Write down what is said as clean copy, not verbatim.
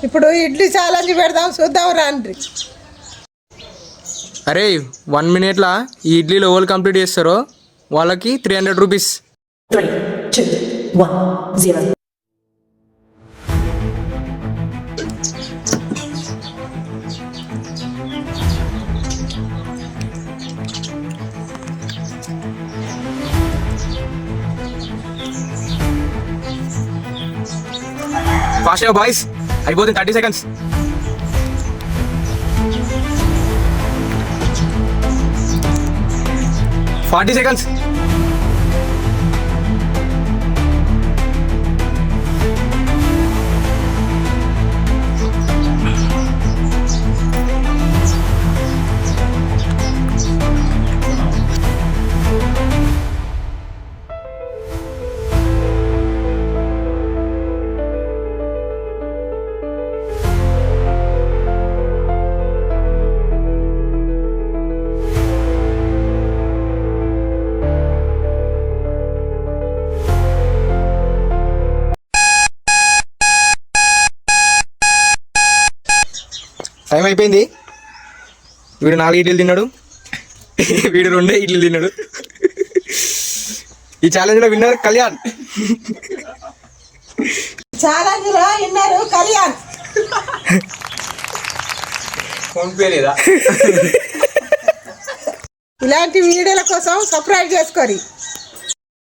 ఇప్పుడు ఇడ్లీ ఛాలెంజ్ పెడదాం, చూద్దాం రండి. అరే 1 minute ఈ ఇడ్లీలో ఓల్ కంప్లీట్ చేస్తారో వాళ్ళకి 300 రూపీస్. 3, 2, 1, 0. ఫాస్ట్ బాయ్స్, అయిపోతుంది 30 seconds. Forty seconds. టైం అయిపోయింది. వీడు 4 ఇడ్లీలు తిన్నాడు, వీడు 2 ఇడ్లీలు తిన్నాడు. ఈ ఛాలెంజ్ లో విన్నర్ కళ్యాణ్. ఛాలెంజ్ లో విన్నర్ కళ్యాణ్. ఫోన్ పే లేదా? ఇలాంటి వీడియోల కోసం సబ్స్క్రైబ్ చేసుకోరి.